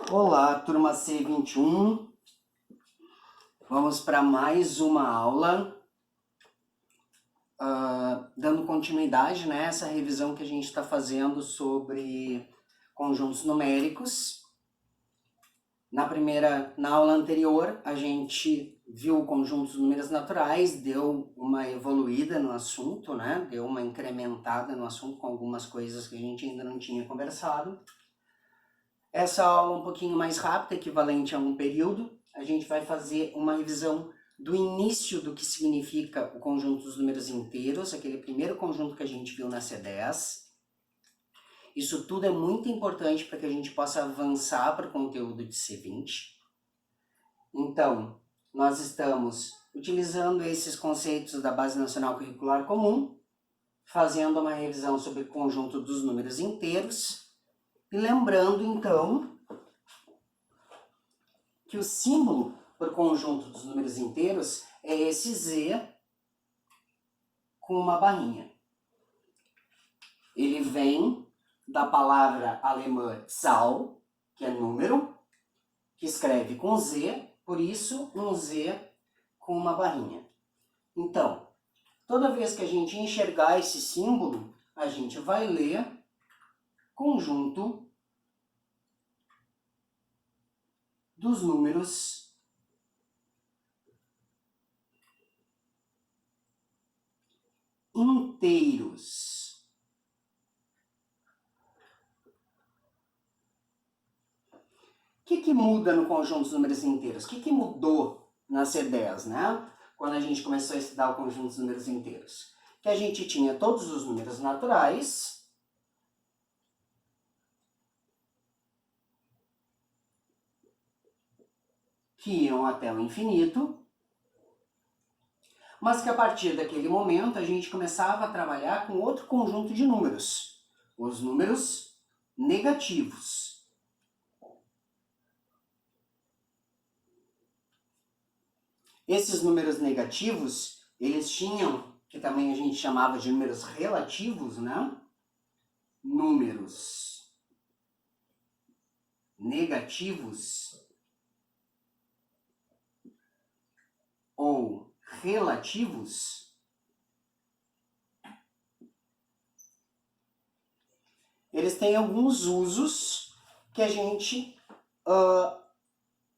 Olá, turma C21. Vamos para mais uma aula, dando continuidade nessa revisão que a gente está fazendo sobre conjuntos numéricos. Na aula anterior, a gente viu conjuntos de números naturais, deu uma evoluída no assunto, né? Deu uma incrementada no assunto com algumas coisas que a gente ainda não tinha conversado. Essa aula um pouquinho mais rápida, equivalente a um período, a gente vai fazer uma revisão do início do que significa o conjunto dos números inteiros, aquele primeiro conjunto que a gente viu na C10. Isso tudo é muito importante para que a gente possa avançar para o conteúdo de C20. Então, nós estamos utilizando esses conceitos da Base Nacional Curricular Comum, fazendo uma revisão sobre o conjunto dos números inteiros, e lembrando, então, que o símbolo para o conjunto dos números inteiros é esse Z com uma barrinha. Ele vem da palavra alemã Zahl, que é número, que escreve com Z, por isso um Z com uma barrinha. Então, toda vez que a gente enxergar esse símbolo, a gente vai ler conjunto dos números inteiros. O que muda no conjunto dos números inteiros? O que mudou na C10, né? Quando a gente começou a estudar o conjunto dos números inteiros? Que a gente tinha todos os números naturais, que iam até o infinito, mas que a partir daquele momento a gente começava a trabalhar com outro conjunto de números, os números negativos. Esses números negativos, eles tinham, que também a gente chamava de números relativos, né? Números negativos ou relativos, eles têm alguns usos que a gente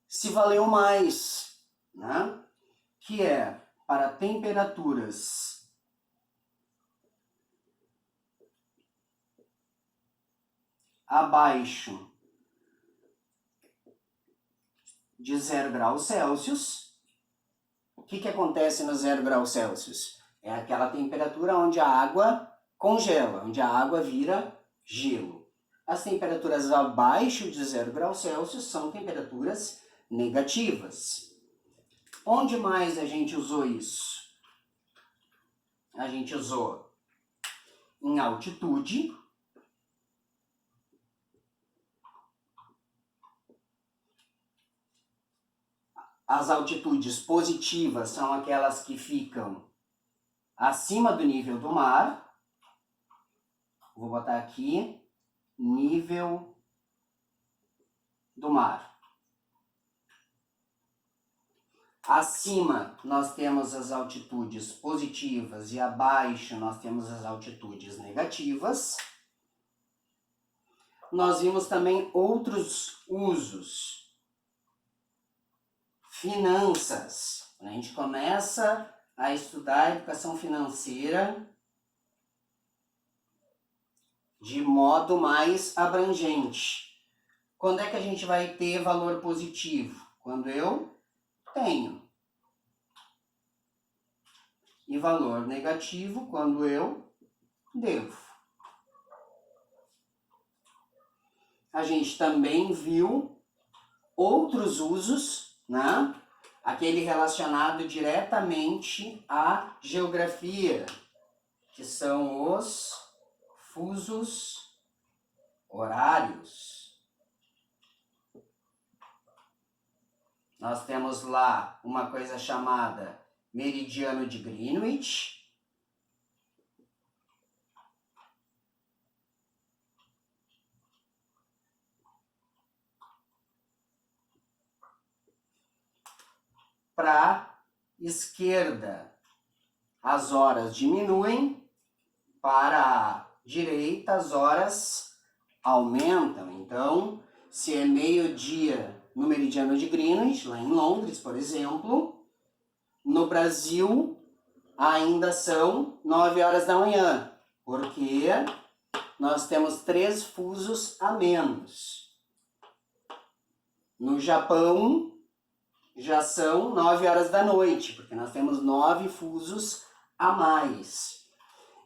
se valeu mais, né? Que é para temperaturas abaixo de 0 graus Celsius. O que acontece no 0 graus Celsius? É aquela temperatura onde a água congela, onde a água vira gelo. As temperaturas abaixo de 0 graus Celsius são temperaturas negativas. Onde mais a gente usou isso? A gente usou em altitude. As altitudes positivas são aquelas que ficam acima do nível do mar. Vou botar aqui, nível do mar. Acima nós temos as altitudes positivas e abaixo nós temos as altitudes negativas. Nós vimos também outros usos. Finanças. Quando a gente começa a estudar a educação financeira de modo mais abrangente. Quando é que a gente vai ter valor positivo? Quando eu tenho. E valor negativo quando eu devo. A gente também viu outros usos, né? Aquele relacionado diretamente à geografia, que são os fusos horários. Nós temos lá uma coisa chamada meridiano de Greenwich. para a esquerda. As horas diminuem, para a direita as horas aumentam. Então, se é meio-dia no meridiano de Greenwich, lá em Londres, por exemplo, no Brasil ainda são 9 horas da manhã, porque nós temos 3 fusos a menos. No Japão já são 9 horas da noite, porque nós temos 9 fusos a mais.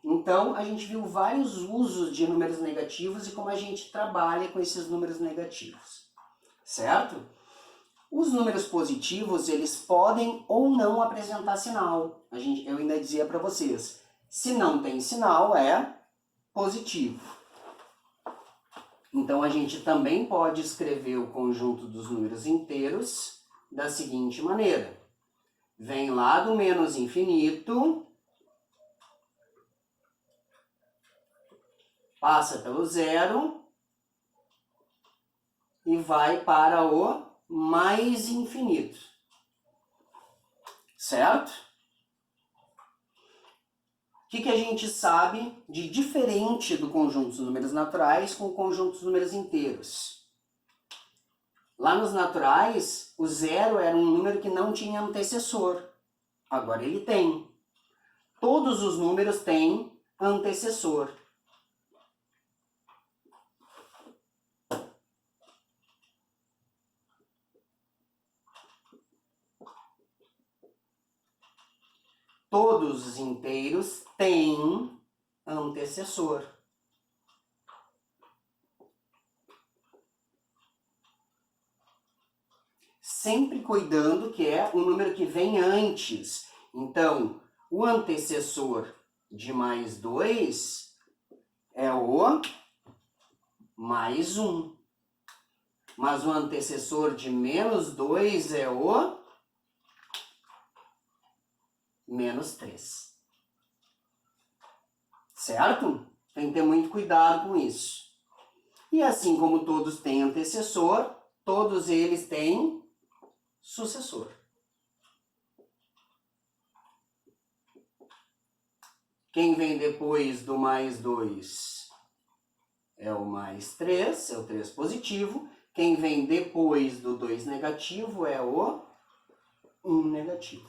Então, a gente viu vários usos de números negativos e como a gente trabalha com esses números negativos, certo? Os números positivos, eles podem ou não apresentar sinal. Eu ainda dizia para vocês, se não tem sinal, é positivo. Então, a gente também pode escrever o conjunto dos números inteiros da seguinte maneira. Vem lá do menos infinito, passa pelo zero e vai para o mais infinito. Certo? O que a gente sabe de diferente do conjunto dos números naturais com o conjunto dos números inteiros? Lá nos naturais, o zero era um número que não tinha antecessor. Agora ele tem. Todos os números têm antecessor. Todos os inteiros têm antecessor. Sempre cuidando que é um número que vem antes. Então, o antecessor de mais 2 é o mais 1. Mas o antecessor de menos 2 é o menos 3. Certo? Tem que ter muito cuidado com isso. E assim como todos têm antecessor, todos eles têm sucessor. Quem vem depois do mais 2 é o mais 3, é o 3 positivo. Quem vem depois do 2 negativo é o 1 negativo.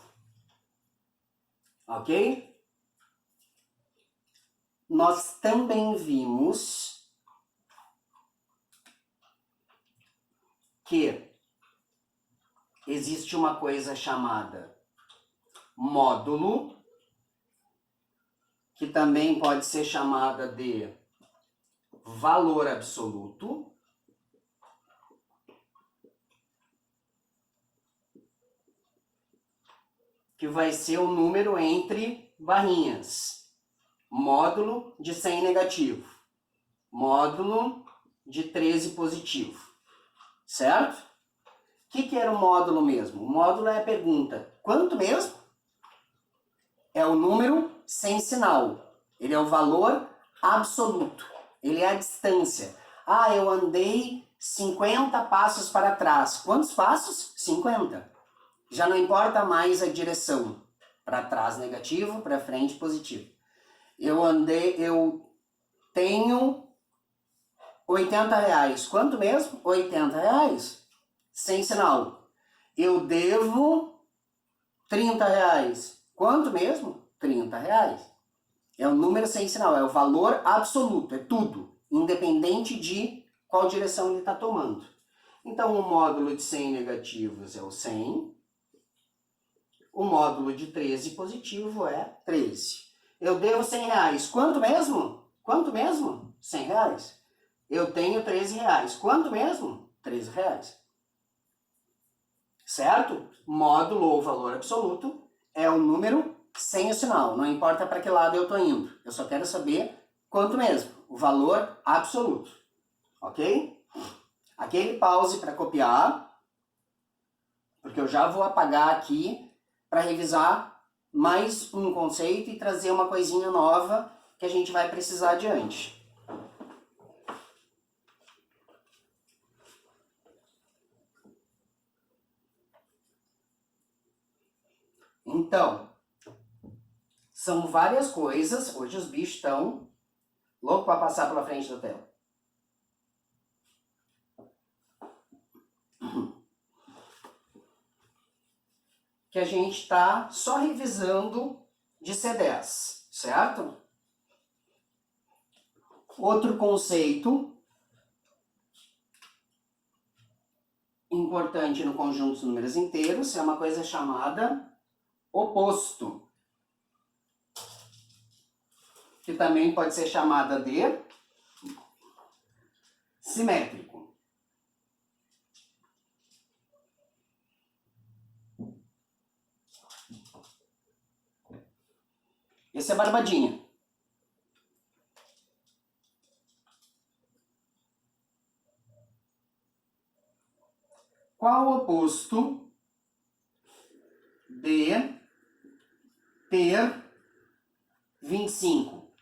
Ok? Nós também vimos que existe uma coisa chamada módulo, que também pode ser chamada de valor absoluto. Que vai ser o número entre barrinhas. Módulo de 100 negativo. Módulo de 13 positivo. Certo? O que era o módulo mesmo? O módulo é a pergunta. Quanto mesmo? É o número sem sinal. Ele é o valor absoluto. Ele é a distância. Ah, eu andei 50 passos para trás. Quantos passos? 50. Já não importa mais a direção. Para trás negativo, para frente positivo. Eu tenho 80 reais. Quanto mesmo? 80 reais. Sem sinal. Eu devo 30 reais. Quanto mesmo? 30 reais. É o número sem sinal, é o valor absoluto, é tudo, independente de qual direção ele está tomando. Então, o módulo de 100 negativos é o 100. O módulo de 13 positivo é 13. Eu devo 100 reais. Quanto mesmo? Quanto mesmo? 100 reais. Eu tenho 13 reais. Quanto mesmo? 13 reais. Certo? Módulo ou valor absoluto é o número sem o sinal. Não importa para que lado eu estou indo. Eu só quero saber quanto mesmo. O valor absoluto. Ok? Aquele pause para copiar. Porque eu já vou apagar aqui para revisar mais um conceito e trazer uma coisinha nova que a gente vai precisar adiante. Então, são várias coisas. Hoje os bichos estão loucos para passar pela frente da tela. Que a gente está só revisando de C10, certo? Outro conceito importante no conjunto dos números inteiros é uma coisa chamada oposto, que também pode ser chamada de simétrico. Esse é barbadinha. Qual o oposto de ter 25?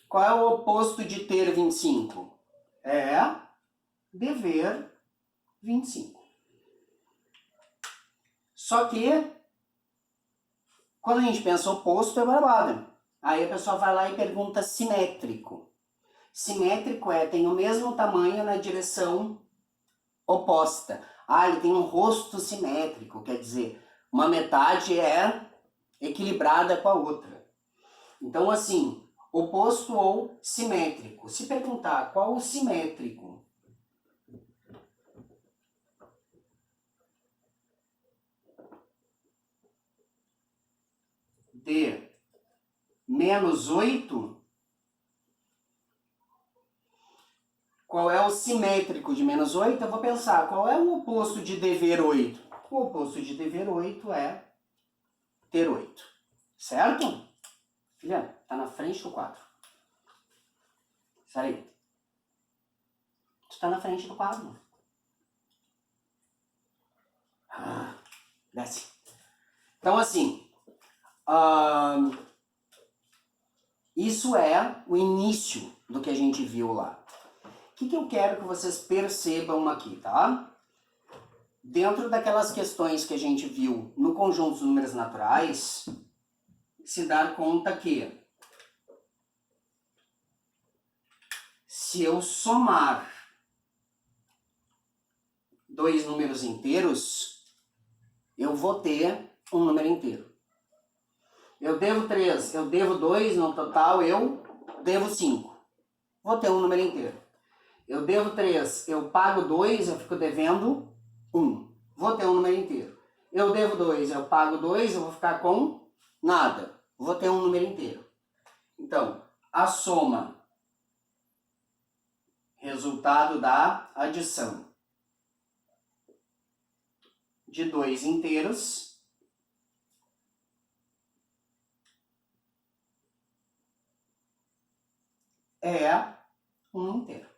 Qual é o oposto de ter 25? É dever 25. Só que, quando a gente pensa oposto, é barbada. Aí a pessoa vai lá e pergunta simétrico. Simétrico tem o mesmo tamanho na direção oposta. Ele tem um rosto simétrico, quer dizer, uma metade é equilibrada com a outra. Então, assim, oposto ou simétrico. Se perguntar qual o simétrico de menos 8, qual é o simétrico de menos 8? Eu vou pensar, qual é o oposto de dever 8? O oposto de dever 8 é ter 8. Certo? Filha, tá na frente do quadro. Sai aí. Tu tá na frente do quadro. Desce. Então, assim, isso é o início do que a gente viu lá. O que eu quero que vocês percebam aqui, tá? Dentro daquelas questões que a gente viu no conjunto dos números naturais, se dar conta que se eu somar dois números inteiros, eu vou ter um número inteiro. Eu devo 3, eu devo 2, no total eu devo 5. Vou ter um número inteiro. Eu devo 3, eu pago 2, eu fico devendo 1. Vou ter um número inteiro. Eu devo 2, eu pago 2, eu vou ficar com nada. Vou ter um número inteiro. Então, a soma, resultado da adição de dois inteiros, é um inteiro.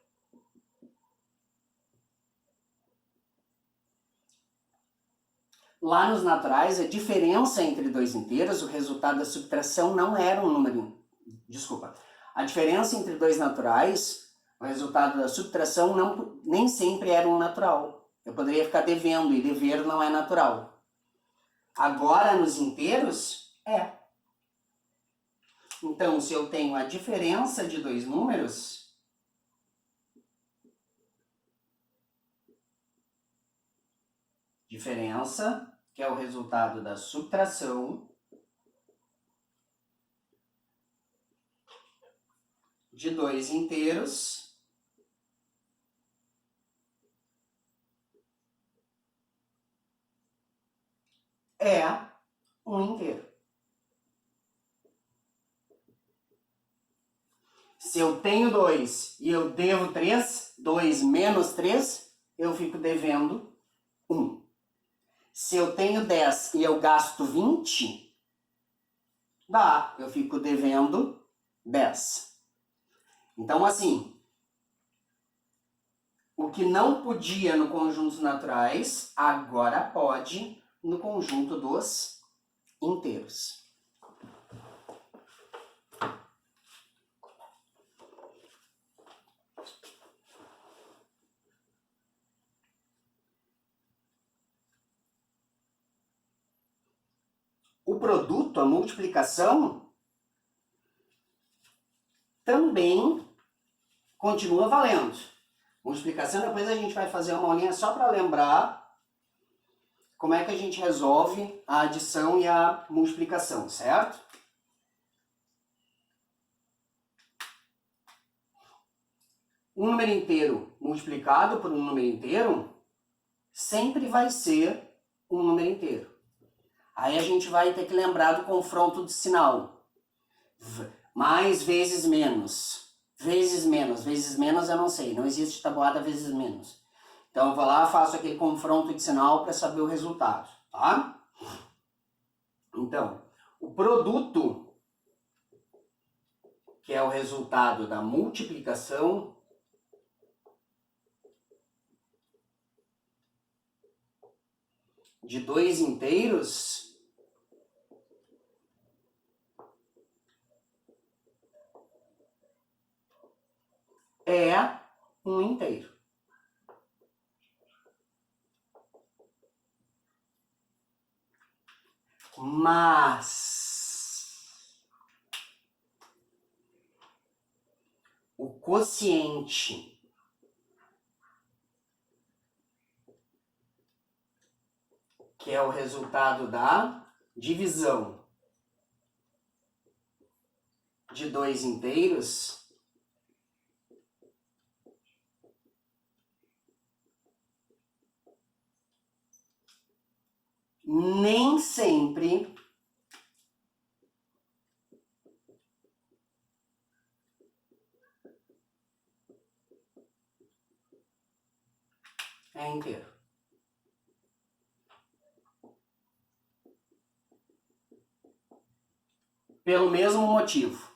Lá nos naturais, a diferença entre dois inteiros, o resultado da subtração não era um número. Desculpa. A diferença entre dois naturais, o resultado da subtração nem sempre era um natural. Eu poderia ficar devendo, e dever não é natural. Agora, nos inteiros, é. Então, se eu tenho a diferença de dois números, diferença, que é o resultado da subtração de dois inteiros, é um inteiro. Se eu tenho 2 e eu devo 3, 2 menos 3, eu fico devendo 1. Se eu tenho 10 e eu gasto 20, eu fico devendo 10. Então, assim, o que não podia no conjunto dos naturais, agora pode no conjunto dos inteiros. o produto, a multiplicação, também continua valendo. Multiplicação, depois a gente vai fazer uma aulinha só para lembrar como é que a gente resolve a adição e a multiplicação, certo? Um número inteiro multiplicado por um número inteiro sempre vai ser um número inteiro. Aí a gente vai ter que lembrar do confronto de sinal. Mais vezes menos. Vezes menos. Vezes menos eu não sei. Não existe tabuada vezes menos. Então eu vou lá, faço aquele confronto de sinal para saber o resultado, tá? Então, o produto, que é o resultado da multiplicação, de dois inteiros, é um inteiro. Mas o quociente que é o resultado da divisão de dois inteiros, nem sempre é inteiro. Pelo mesmo motivo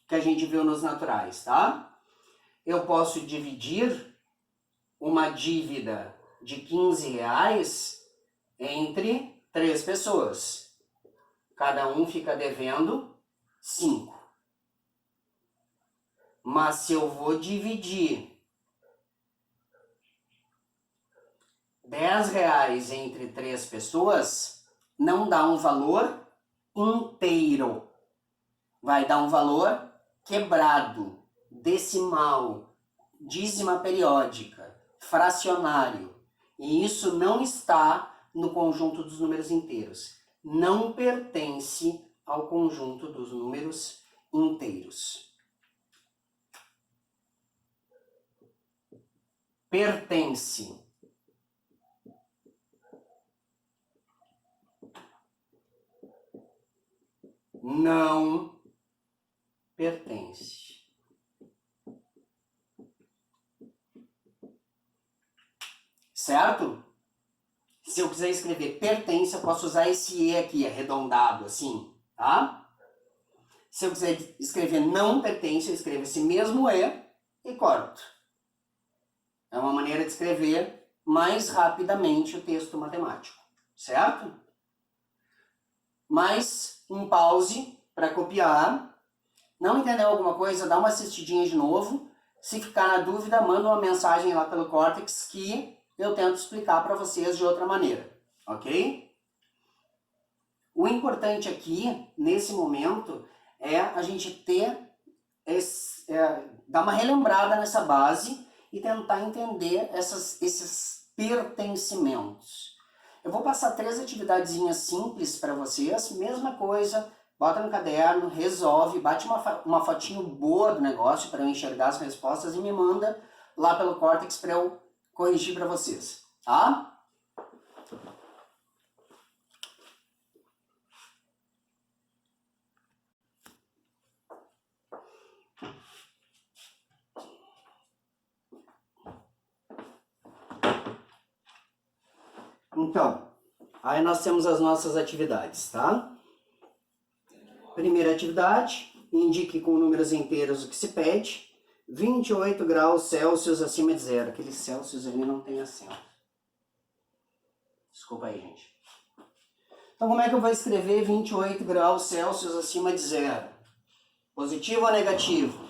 que a gente viu nos naturais, tá? Eu posso dividir uma dívida de R$15 entre 3 pessoas. Cada um fica devendo 5. Mas se eu vou dividir R$10 entre 3 pessoas, não dá um valor inteiro. Vai dar um valor quebrado, decimal, dízima periódica, fracionário. E isso não está no conjunto dos números inteiros. Não pertence ao conjunto dos números inteiros. Pertence. Não pertence. Certo? Se eu quiser escrever pertence, eu posso usar esse E aqui, arredondado, assim, tá? Se eu quiser escrever não pertence, eu escrevo esse mesmo E e corto. É uma maneira de escrever mais rapidamente o texto matemático, certo? Mais um pause para copiar. Não entendeu alguma coisa? Dá uma assistidinha de novo. Se ficar na dúvida, manda uma mensagem lá pelo Cortex que eu tento explicar para vocês de outra maneira, ok? O importante aqui, nesse momento, é a gente ter dar uma relembrada nessa base e tentar entender esses pertencimentos. Eu vou passar 3 atividadezinhas simples para vocês, mesma coisa, bota no caderno, resolve, bate uma fotinho boa do negócio para eu enxergar as respostas e me manda lá pelo Cortex para eu corrigir para vocês, tá? Então, aí nós temos as nossas atividades, tá? Primeira atividade, indique com números inteiros o que se pede. 28 graus Celsius acima de zero. Aquele Celsius ali não tem acento. Desculpa aí, gente. Então, como é que eu vou escrever 28 graus Celsius acima de zero? Positivo ou negativo?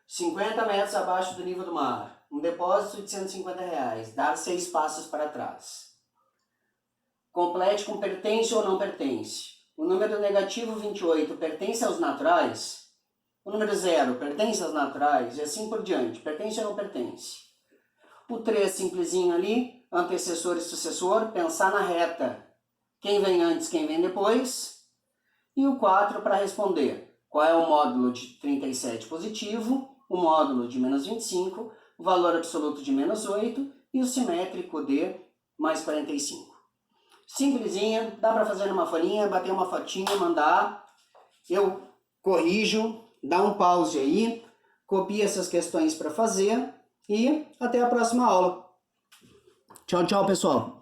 50 metros abaixo do nível do mar. Um depósito de R$150. Dar 6 passos para trás. complete com pertence ou não pertence. O número negativo 28 pertence aos naturais. O número 0 pertence aos naturais e assim por diante. Pertence ou não pertence. O 3 simplesinho ali, antecessor e sucessor, pensar na reta. Quem vem antes, quem vem depois. E o 4 para responder. Qual é o módulo de 37 positivo, o módulo de menos 25, o valor absoluto de menos 8 e o simétrico de mais 45. Simplesinha, dá para fazer numa folhinha, bater uma fotinha, mandar. Eu corrijo, dá um pause aí, copia essas questões para fazer e até a próxima aula. Tchau, tchau, pessoal!